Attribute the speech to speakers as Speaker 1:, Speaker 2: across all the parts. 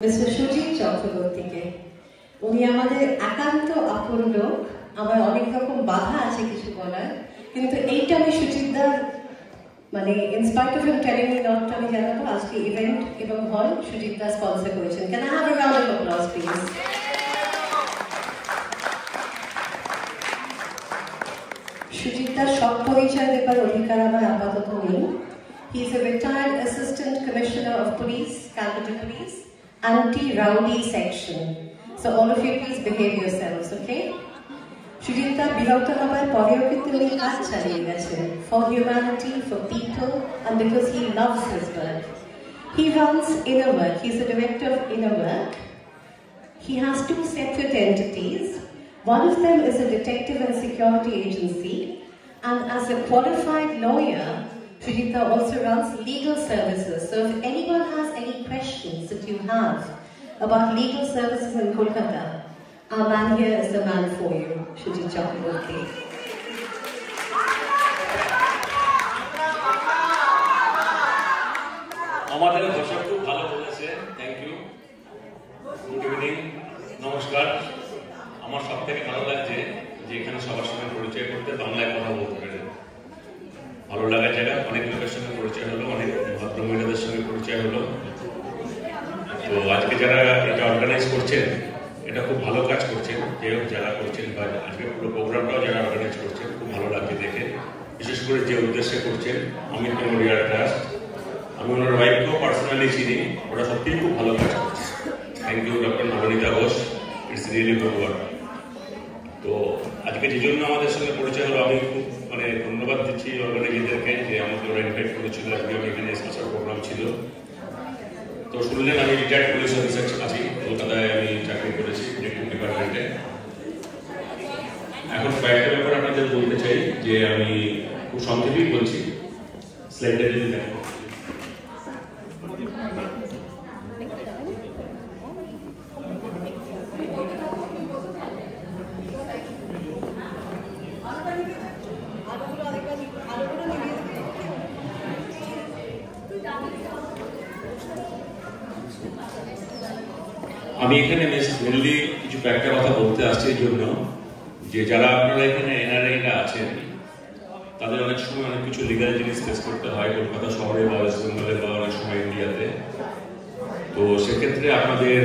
Speaker 1: Mister Sujit চক্রবর্তীকে। উনি আমাদের একান্ত আপন লোক। আমার অনেক রকম বাধা আছে কিছু বলার, কিন্তু এইটা আমি সুজিতদার মানে in spite of him telling me not, আমি জানাবো আজকে ইভেন্ট এবং হল সুজিতদা স্পন্সর করেছেন। Can I have a round of applause please? সুজিতদার সব পরিচয় দেবার অধিকার আমার আপাতত নেই। He is a retired Assistant Commissioner of Police, Calcutta Police, Anti-Rowdy Section. So all of you please behave yourselves, okay? Sujitda বিরক্ত হবার পরেও কিন্তু উনি কাজ চালিয়ে গেছেন for humanity, for people, and because he loves his work. He runs Inner Work. He's the director of Inner Work. He has two separate entities. One of them is a detective and security agency, and as a qualified lawyer, Sujitda also runs legal services. So if anyone has any questions that you have about legal services in Kolkata, our man here is the man for you, Sujit Chakraborty.
Speaker 2: আমাদের ভাষা খুব ভালো বলেছে, thank you. Good evening, নমস্কার। আমার সব থেকে ভালো লাগছে যে এখানে সবার সঙ্গে পরিচয় করতে, বাংলায় কথা বলতে পেরে ভালো লাগার জায়গা। অনেক লোকের সঙ্গে পরিচয় হলো, অনেক ভদ্রমহিলাদের সঙ্গে পরিচয় হলো। তো আজকে যারা এটা অর্গানাইজ করছেন, এটা খুব ভালো কাজ করছেন, যে হোক যারা করছেন, বা আজকে পুরো প্রোগ্রামটাও যারা অর্গানাইজ করছেন, খুব ভালো লাগছে দেখে। বিশেষ করে যে উদ্দেশ্যে করছেন, অমিত মেমোরিয়াল ট্রাস্ট, আমি ওনার ওয়াইফকেও পার্সোনালি চিনি, ওরা সত্যিই খুব ভালো কাজ করছে। Thank you doctor Nabanita Ghosh, it's really good work. তো আজকে যে জন্য আমাদের সঙ্গে পরিচয় হলো, আমি খুব ধন্যবাদ দিচ্ছি অর্গানাইজারদেরকে যে আমাকে ওরা ইনভাইট করেছিল। আজকে আমি এখানে স্পেশাল প্রোগ্রাম ছিল। তো শুনলেন আমি রিটায়ার্ড পুলিশ অফিসার আছি, কলকাতায় আমি চাকরি করেছি ডিটেকটিভ ডিপার্টমেন্টে। এখন কয়েকটা ব্যাপার আপনাদের বলতে চাই, যে আমি খুব সংক্ষেপেই বলছি। স্লাইডটা যদি দেখো, আমি এখানে মেনলি কিছু কয়েকটা কথা বলতে আসছি এই জন্য, যে যারা আপনারা এখানে এনআরআইরা আছেন, তাদের অনেক সময় অনেক কিছু লিগাল জিনিস ফেস করতে হয় কলকাতা শহরে বা ওয়েস্ট বেঙ্গলে বা অনেক সময় ইন্ডিয়াতে। তো সেক্ষেত্রে আপনাদের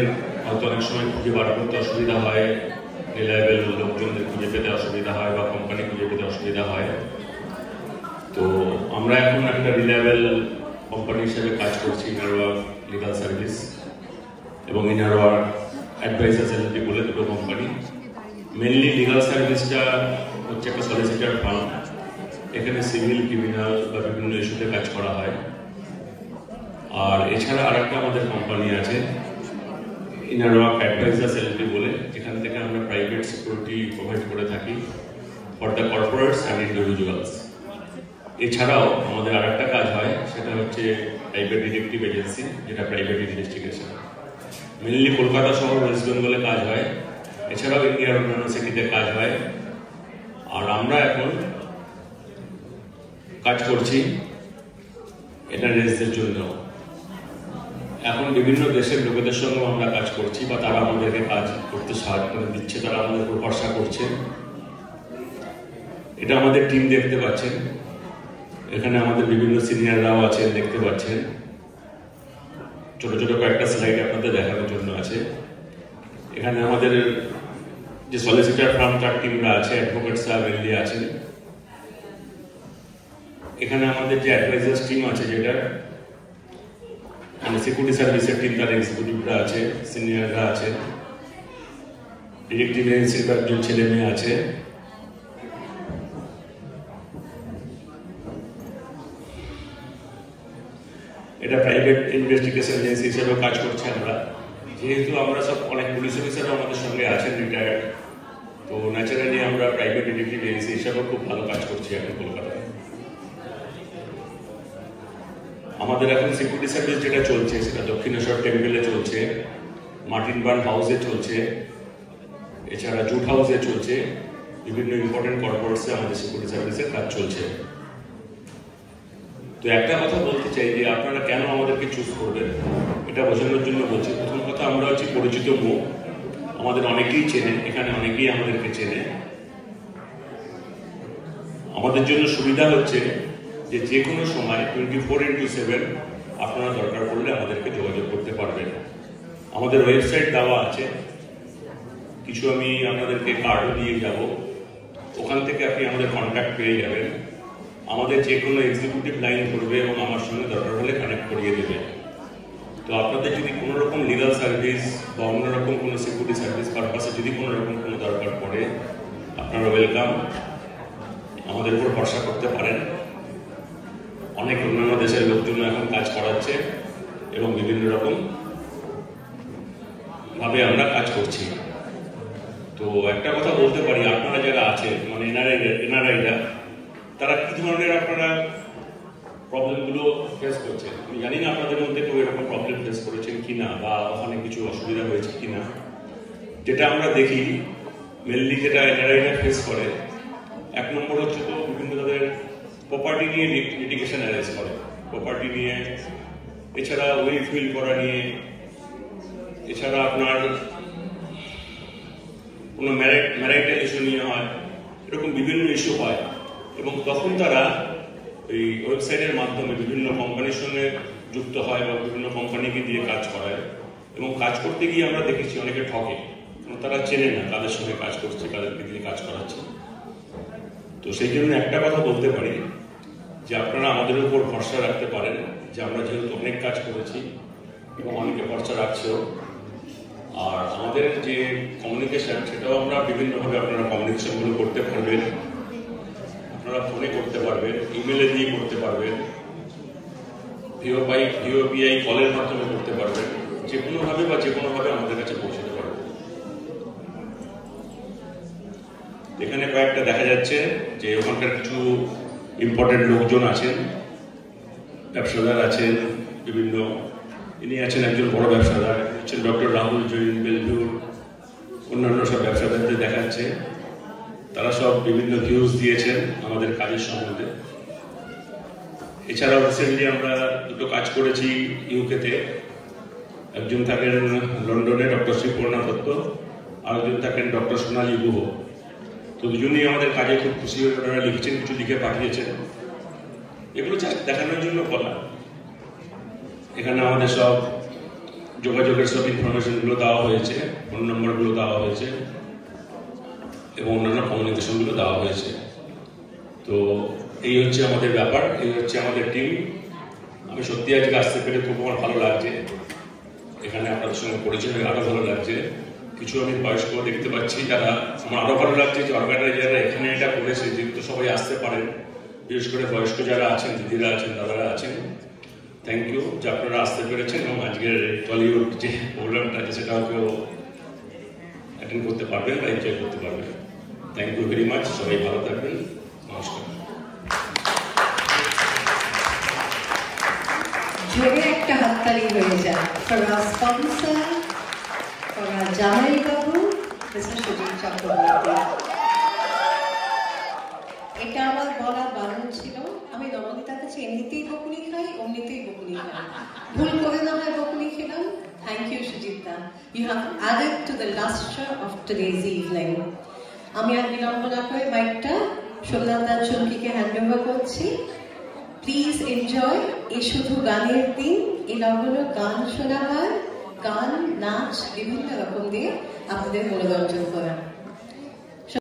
Speaker 2: হয়তো অনেক সময় খুঁজে বার করতে অসুবিধা হয়, রিলায়েবল লোকজনদের খুঁজে পেতে অসুবিধা হয়, বা কোম্পানি খুঁজে পেতে অসুবিধা হয়। তো আমরা এখন একটা রিলায়েবল কোম্পানি হিসেবে কাজ করছি, ইনার ওয়ার্ক লিগাল সার্ভিস এবং ইনার ওয়ার্ক অ্যাডভাইজার্স এলএলপি বলে দুটো কোম্পানি। মেনলি লিগাল সার্ভিসটা হচ্ছে একটা সলিসিটার ফার্ম। এখানে সিভিল, ক্রিমিনাল বা বিভিন্ন ইস্যুতে কাজ করা হয়। আর এছাড়া আরেকটা আমাদের কোম্পানি আছে ইনার ওয়ার্ক অ্যাডভাইজার্স এলএলপি বলে, যেখান থেকে আমরা প্রাইভেট সিকিউরিটি প্রোভাইড করে থাকি for the corporates and individuals. এছাড়াও আমাদের আরেকটা কাজ হয়, সেটা হচ্ছে প্রাইভেট ডিটেকটিভ এজেন্সি, যেটা প্রাইভেট ইনভেস্টিগেশন। মেনলি কলকাতা শহর, ওয়েস্ট বেঙ্গলে কাজ হয়। এছাড়াও ইন্ডিয়ার অন্যান্য সিটিতে কাজ হয়। আর আমরা এখন কাজ করছি এনআরএসদের জন্য। এখন বিভিন্ন দেশের লোকেদের সঙ্গেও আমরা কাজ করছি, বা তারা আমাদেরকে কাজ করতে সাহায্য করে দিচ্ছে, তারা আমাদের উপর ভরসা করছে। এটা আমাদের টিম দেখতে পাচ্ছেন, এখানে আমাদের বিভিন্ন সিনিয়ররাও আছেন, দেখতে পাচ্ছেন। ছোট ছোট কয়েকটা স্লাইড আপনাদের দেখানোর জন্য আছে। এখানে আমাদের যে সলিসিটার ফার্ম, তার টিমরা আছে, অ্যাডভোকেটসরা মেনলি আছেন। এখানে আমাদের যে অ্যাডভাইজার্স টিম আছে, যেটা মানে সিকিউরিটি সার্ভিসের টিম, তার এক্সিকিউটিভরা আছে, সিনিয়ররা আছে, ডিটেকটিভ এজেন্সির কয়েকজন ছেলে মেয়ে আছে। এটা প্রাইভেট ইনভেস্টিগেশন এজেন্সি হিসেবেও কাজ করছি আমরা। যেহেতু আমরা সব অনেক পুলিশ অফিসারও আমাদের সঙ্গে আছেন রিটায়ার্ড, তো ন্যাচারালি আমরা প্রাইভেট ডিটেকটিভ এজেন্সি হিসেবেও খুব ভালো কাজ করছি এখন কলকাতায়। আমাদের এখন সিকিউরিটি সার্ভিস যেটা চলছে, সেটা দক্ষিণেশ্বর টেম্পেলে চলছে, মার্টিন বার্ন হাউসে চলছে, এছাড়া জুট হাউসে চলছে। বিভিন্ন ইম্পর্টেন্ট কর্পোরেটসে আমাদের সিকিউরিটি সার্ভিসের কাজ চলছে। তো একটা কথা বলতে চাই, যে আপনারা কেন আমাদেরকে চুজ করবেন, এটা বোঝানোর জন্য বলছি। প্রথম কথা আমরা হচ্ছে পরিচিত মুখ, আমাদের অনেকেই চেনে, এখানে অনেকেই আমাদেরকে চেনে। আমাদের জন্য সুবিধা হচ্ছে যে যে কোনো সময় 24/7 আপনারা দরকার পড়লে আমাদেরকে যোগাযোগ করতে পারবেন। আমাদের ওয়েবসাইট দেওয়া আছে, কিছু আমি আপনাদেরকে কার্ডও দিয়ে যাব, ওখান থেকে আপনি আমাদের কন্ট্যাক্ট পেয়ে যাবেন। আমাদের যে কোনো এক্সিকিউটিভ লাইন করবে এবং আমার সঙ্গে দরকার হলে কানেক্ট করিয়ে দেবে। তো আপনাদের যদি কোনো রকম লিগাল সার্ভিস বা অন্যরকম কোনো সিকিউরিটি সার্ভিস পারপাসে যদি কোনো রকম কোনো দরকার পড়ে, আপনারা ওয়েলকাম, আমাদের উপর ভরসা করতে পারেন। অনেক অন্যান্য দেশের লোকজন এখন কাজ করাচ্ছে এবং বিভিন্ন রকম ভাবে আমরা কাজ করছি। তো একটা কথা বলতে পারি, আপনারা যারা আছেন মানে এনআরআইরা, তারা কি ধরনের আপনারা প্রবলেমগুলো ফেস করছেন। আমি জানি না আপনাদের মধ্যে কেউ এরকম প্রবলেম ফেস করেছেন কিনা বা ওখানে কিছু অসুবিধা হয়েছে কিনা। যেটা আমরা দেখি মেনলি যেটা এনআরআইরা ফেস করে, এক নম্বর হচ্ছে তো বিভিন্ন তাদের প্রপার্টি নিয়ে লিটিগেশন অ্যারেজ করে, প্রপার্টি নিয়ে, এছাড়া উইল ফিল করা নিয়ে, এছাড়া আপনার কোনো ম্যারিটাল ইস্যু নিয়ে হয়, এরকম বিভিন্ন ইস্যু হয়। এবং তখন তারা এই ওয়েবসাইটের মাধ্যমে বিভিন্ন কোম্পানির সঙ্গে যুক্ত হয় বা বিভিন্ন কোম্পানিকে দিয়ে কাজ করায়। এবং কাজ করতে গিয়ে আমরা দেখেছি অনেকে ঠকে, তারা চেনে না কাদের সঙ্গে কাজ করছে, কাদেরকে দিয়ে কাজ করাচ্ছে। তো সেই জন্য একটা কথা বলতে পারি যে আপনারা আমাদের উপর ভরসা রাখতে পারেন, যে আমরা যেহেতু অনেক কাজ করেছি এবং অনেকে ভরসা রাখছেও। আর আমাদের যে কমিউনিকেশন, সেটাও আমরা বিভিন্নভাবে আপনারা কমিউনিকেশনগুলো করতে পারবেন। আপনারা ফোনে করতে পারবেন, ইমেলে দিয়ে করতে পারবেন, ভিওপিআই কলের মাধ্যমে করতে পারবেন, যে কোনোভাবে বা যে কোনোভাবে আমাদের কাছে পৌঁছতে পারবেন। এখানে কয়েকটা দেখা যাচ্ছে যে ওখানকার কিছু ইম্পর্টেন্ট লোকজন আছেন, ব্যবসাদার আছেন বিভিন্ন, ইনি আছেন একজন বড় ব্যবসাদার, হচ্ছেন ডক্টর রাহুল জৈন বেলভিউর, অন্যান্য সব ব্যবসাদারদের দেখাচ্ছে। তারা সব বিভিন্ন ভিউজ দিয়েছেন আমাদের কাজের সম্বন্ধে। এছাড়াও রিসেন্টলি আমরা দুটো কাজ করেছি ইউকেতে। একজন থাকেন লন্ডনে ডক্টর শ্রীপর্ণা দত্ত, আরেকজন থাকেন ডক্টর সোনালী গুহ। তো দুজনেই আমাদের কাজে খুব খুশি হয়ে ওনারা লিখেছেন, কিছু লিখে পাঠিয়েছেন। এগুলো দেখানোর জন্য বলা। এখানে আমাদের সব যোগাযোগের সব ইনফরমেশনগুলো দেওয়া হয়েছে, ফোন নম্বরগুলো দেওয়া হয়েছে এবং অন্যান্য কমিউনিকেশনগুলো দেওয়া হয়েছে। তো এই হচ্ছে আমাদের ব্যাপার, এই হচ্ছে আমাদের টিম। আমি সত্যি আজকে আসতে পেরে খুব আমার ভালো লাগছে, এখানে আপনাদের সঙ্গে পরিচয় হয়ে আরো ভালো লাগছে। কিছু আমি বয়স্ক দেখতে পাচ্ছি, যারা আমার আরো ভালো লাগছে যে অর্গানাইজাররা এখানে এটা করেছে, যেহেতু সবাই আসতে পারেন, বিশেষ করে বয়স্ক যারা আছেন, দিদিরা আছেন, দাদারা আছেন। থ্যাংক ইউ যে আপনারা আসতে পেরেছেন এবং আজকের টলিউড যে প্রোগ্রামটা আছে সেটাও কেউ অ্যাটেন্ড করতে পারবেন বা এনজয় করতে পারবেন। থ্যাংক ইউ ভেরি মাচ, সবাই ভালো থাকবেন, নমস্কার।
Speaker 1: জোরে একটা হাততালি হয়ে যায় for our sponsor, for our জামাই বাবু মিস্টার সুজিত চক্রবর্তী। এটা আমার বলার বারণ ছিল। আমি নবনীতার কাছে এমনিতেই বকুনি খাই, অমনিতেই বকুনি খাই, ভুল করে না হয় বকুনি খেলাম। Thank you Sujita, you have added to the lustre of today's evening. আমি আর বিলম্ব না করে মাইকটা সোমনাথ চুমকিকে হ্যান্ড ওভার করছি। Please enjoy. এই শুধু গানের দিন, এগুলো গান শোনা হয়, গান নাচ বিভিন্ন রকম দিয়ে আপনাদের মনোরঞ্জন করা।